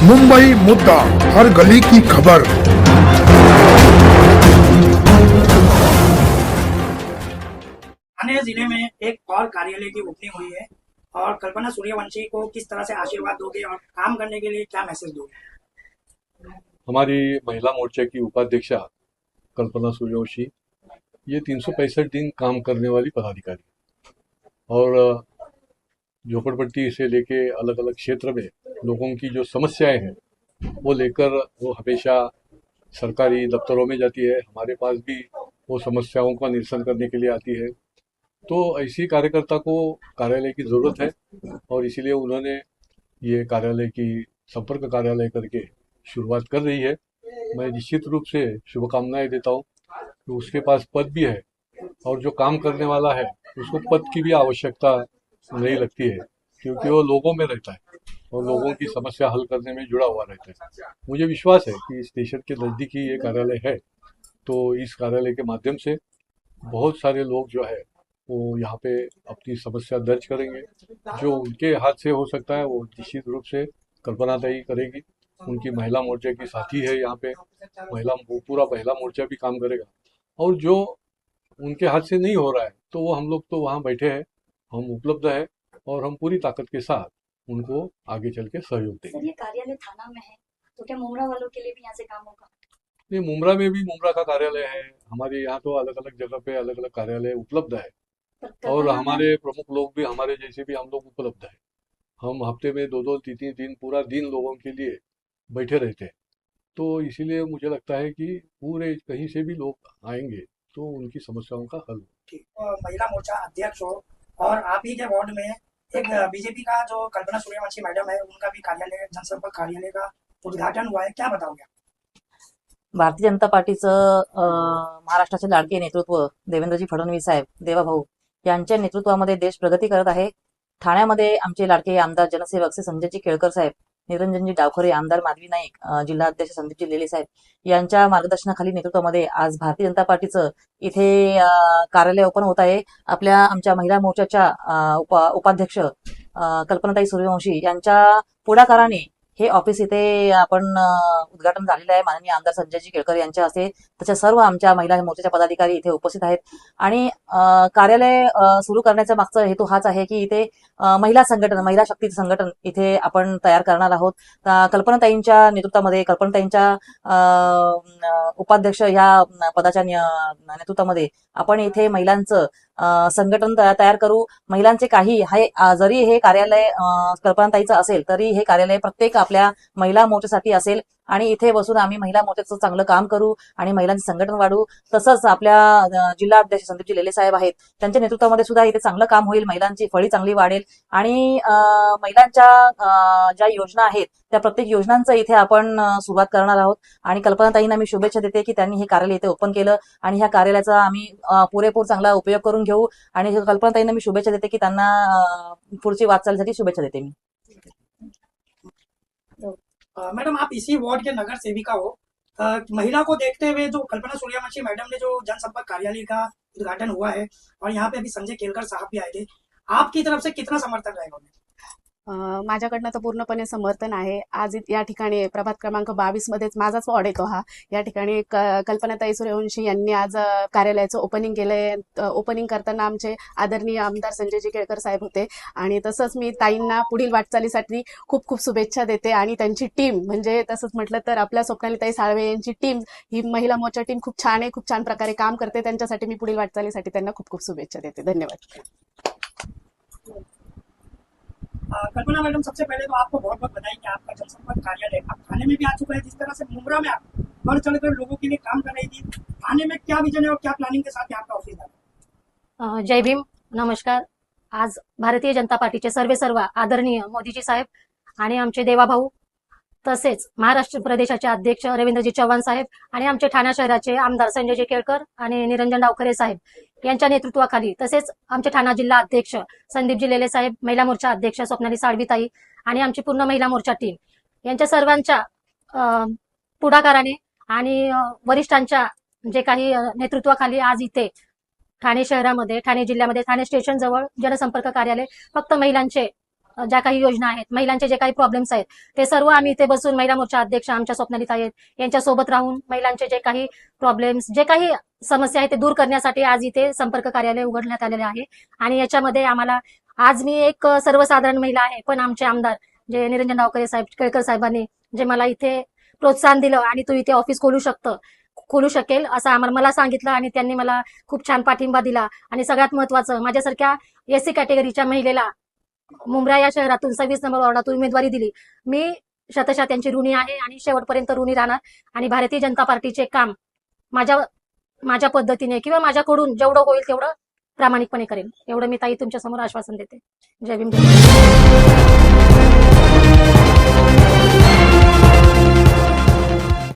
मुंबई मुद्दा, हर गली की खबर। थाने जिले में एक और कार्यालय की ओपनिंग हुई है और कल्पना सूर्यवंशी को किस तरह से आशीर्वाद दोगे और काम करने के लिए क्या मैसेज दोगे? हमारी महिला मोर्चा की उपाध्यक्षा कल्पना सूर्यवंशी ये 365 दिन काम करने वाली पदाधिकारी और झोपड़पट्टी से लेके अलग अलग क्षेत्र में लोगों की जो समस्याएं हैं वो लेकर वो हमेशा सरकारी दफ्तरों में जाती है, हमारे पास भी वो समस्याओं का निरसन करने के लिए आती है। तो ऐसी कार्यकर्ता को कार्यालय की ज़रूरत है और इसीलिए उन्होंने ये कार्यालय की संपर्क कार्यालय करके शुरुआत कर रही है। मैं निश्चित रूप से शुभकामनाएं देता हूँ कि उसके पास पद भी है और जो काम करने वाला है उसको पद की भी आवश्यकता नहीं लगती है, क्योंकि वो लोगों में रहता है और लोगों की समस्या हल करने में जुड़ा हुआ रहता है। मुझे विश्वास है कि स्टेशन के नज़दीक ही ये कार्यालय है, तो इस कार्यालय के माध्यम से बहुत सारे लोग जो है वो यहाँ पे अपनी समस्या दर्ज करेंगे। जो उनके हाथ से हो सकता है वो निश्चित रूप से कल्पना ताई करेगी। उनकी महिला मोर्चा की साथी है यहाँ पे, पूरा महिला मोर्चा भी काम करेगा। और जो उनके हाथ से नहीं हो रहा है तो वो हम लोग तो वहाँ बैठे हैं, हम उपलब्ध है और हम पूरी ताकत के साथ उनको आगे चल के सहयोग सर, देंगे। ये कार्यालय थाना में है तो क्या मुमरा वालों के लिए भी यहाँ से काम होगा? नहीं, मुमरा में भी मुमरा का कार्यालय है, हमारे यहाँ तो अलग अलग जगह पे अलग अलग कार्यालय उपलब्ध है पर और कल्पना हमारे प्रमुख लोग भी, हमारे जैसे भी हम लोग उपलब्ध है। हम हफ्ते में 2-2 3-3 दिन पूरा दिन लोगों के लिए बैठे रहते हैं। तो इसीलिए मुझे लगता है कि पूरे कहीं से भी लोग आएंगे तो उनकी समस्याओं का हल होगा। ठीक, महिला मोर्चा अध्यक्ष हो और आप ही के वार्ड में एक बीजेपी का जो कल्पना सूर्यवंशी मैडम है उनका भी कार्यालय, जनसंपर्क कार्यालय का उद्घाटन हुआ है, क्या बताओगे? भारतीय जनता पार्टीचं महाराष्ट्राचे लाडके नेतृत्व देवेंद्रजी फडणवीस साहेब, देवाभाऊ यांच्या नेतृत्वामध्ये देश प्रगती करत आहे। ठाण्यामध्ये आमचे लाडके आमदार जनसेवक श्री संजयजी केळकर साहेब, निरंजनजी डावखरे, आमदार माधवी नाईक, जिल्हा अध्यक्ष संदीपजी लेले साहेब यांच्या मार्गदर्शनाखाली नेतृत्वामध्ये आज भारतीय जनता पार्टीचं इथे कार्यालय ओपन होत आहे। आमच्या महिला मोर्चाच्या उपाध्यक्ष कल्पनाताई सूर्यवंशी यांच्या पुढाकाराने हे ऑफिस इथे आपण उद्घाटन झालेलं आहे माननीय आमदार संजयजी केळकर यांच्या हस्ते। तशा सर्व आमच्या महिला मोर्चाच्या पदाधिकारी इथे उपस्थित आहेत आणि कार्यालय सुरू करण्याचा मागचा हेतू हाच आहे की इथे महिला संघटन, महिला शक्तीचं संघटन इथे आपण तयार करणार आहोत। कल्पनाताईंच्या नेतृत्वामध्ये, कल्पनाताईंच्या उपाध्यक्ष या पदाच्या नेतृत्वामध्ये आपण इथे महिलांचं संघटन तयार करू। महिलांचे काही जरी हे कार्यालय कल्पनाताईचं असेल तरी हे कार्यालय प्रत्येक आपल्या महिला मोर्चासाठी असेल आणि इथे बसून आम्ही महिला मोर्चाचं चांगलं काम करू आणि महिलांचं संघटन वाढवू। तसंच आपल्या जिल्हा अध्यक्ष संदीपजी लेले साहेब आहेत, त्यांच्या नेतृत्वामध्ये सुद्धा इथे चांगलं काम होईल, महिलांची फळी चांगली वाढेल आणि महिलांच्या ज्या योजना आहेत त्या प्रत्येक योजनांचं इथे आपण सुरुवात करणार आहोत। आणि कल्पनाताईंना मी शुभेच्छा देते की त्यांनी हे कार्यालय इथे ओपन केलं आणि ह्या कार्यालयाचा आम्ही पुरेपूर चांगला उपयोग करून घेऊ आणि कल्पनाताईंना मी शुभेच्छा देते की त्यांना पुढची वाटचालीसाठी शुभेच्छा देते मी। मैडम, आप इसी वार्ड के नगर सेविका हो। महिला को देखते हुए जो कल्पना सूर्यवंशी मैडम ने जो जनसंपर्क कार्यालय का उद्घाटन हुआ है और यहाँ पे अभी संजय केलकर साहब भी आए थे, आपकी तरफ से कितना समर्थन रहेगा उन्हें? माझ्याकडनं तर पूर्णपणे समर्थन आहे। आज या ठिकाणी प्रभाग क्रमांक 22 मध्येच माझाच वॉर्ड येतो हा। या ठिकाणी कल्पनाताई सूर्यवंशी यांनी आज कार्यालयाचं ओपनिंग केलंय। ओपनिंग करताना आमचे आदरणीय आमदार संजयजी केळकर साहेब होते आणि तसंच मी ताईंना पुढील वाटचालीसाठी खूप खूप शुभेच्छा देते आणि त्यांची टीम, म्हणजे तसंच म्हटलं तर आपल्या स्वप्नालीताई साळवे यांची टीम, ही महिला मोर्चा टीम खूप छान आहे, खूप छान प्रकारे काम करते। त्यांच्यासाठी मी पुढील वाटचालीसाठी त्यांना खूप खूप शुभेच्छा देते। धन्यवाद। कल्पना मैडम, सबसे पहले तो आपको बहुत बहुत बधाई कि आपका जनसंपर्क कार्यालय अब थाने में भी आ चुका है। जिस तरह से मुमरा में आप बढ़ चढ़कर लोगों के लिए काम कर रही थी, थाने में क्या विजन है और क्या प्लानिंग के साथ आपका ऑफिस है? जय भीम, नमस्कार। आज भारतीय जनता पार्टीचे सर्व आदरणीय मोदीजी साहेब आणि आमचे देवाभाऊ, तसेच महाराष्ट्र प्रदेशाचे अध्यक्ष रवींद्रजी चव्हाण साहेब आणि आमचे ठाणे शहराचे आमदार संजयजी केळकर आणि निरंजन डावखरे साहेब यांच्या नेतृत्वाखाली, तसेच आमचे ठाणा जिल्हा अध्यक्ष संदीपजी लेले साहेब, महिला मोर्चा अध्यक्ष स्वप्नाली साळवीताई आणि आमची पूर्ण महिला मोर्चा टीम यांच्या सर्वांच्या पुढाकाराने आणि वरिष्ठांच्या जे काही नेतृत्वाखाली आज इथे ठाणे शहरामध्ये, ठाणे जिल्ह्यामध्ये, ठाणे स्टेशन जवळ जनसंपर्क कार्यालय फक्त महिलांचे ज्या काही योजना आहेत, महिलांचे जे काही प्रॉब्लेम्स आहेत, ते सर्व आम्ही इथे बसून महिला मोर्चा अध्यक्ष आमच्या स्वप्नाली ताई आहेत यांच्यासोबत राहून महिलांचे जे काही प्रॉब्लेम्स, जे काही समस्या आहेत ते दूर करण्यासाठी आज इथे संपर्क कार्यालय उघडण्यात आलेले आहे. आणि याच्यामध्ये आम्हाला, आज मी एक सर्वसाधारण महिला आहे, पण आमचे आमदार जे निरंजन डावकरे साहेब, केळकर साहेबांनी जे मला इथे प्रोत्साहन दिलं आणि तू इथे ऑफिस खोलू शकेल असं मला सांगितलं आणि त्यांनी मला खूप छान पाठिंबा दिला. आणि सगळ्यात महत्वाचं, माझ्यासारख्या एससी कॅटेगरीच्या महिलेला मुंब्रा या शहरातून 26 नंबर वॉर्डातून उमेदवारी दिली. मी शतशः त्यांची ऋणी आहे आणि शेवटपर्यंत ऋणी राहणार. आणि भारतीय जनता पार्टीचे काम माझ्या पद्धतीने किंवा माझ्याकडून जेवढं होईल तेवढं प्रामाणिकपणे करेन, एवढं मी ताई तुमच्या समोर आश्वासन देते. जय भीम.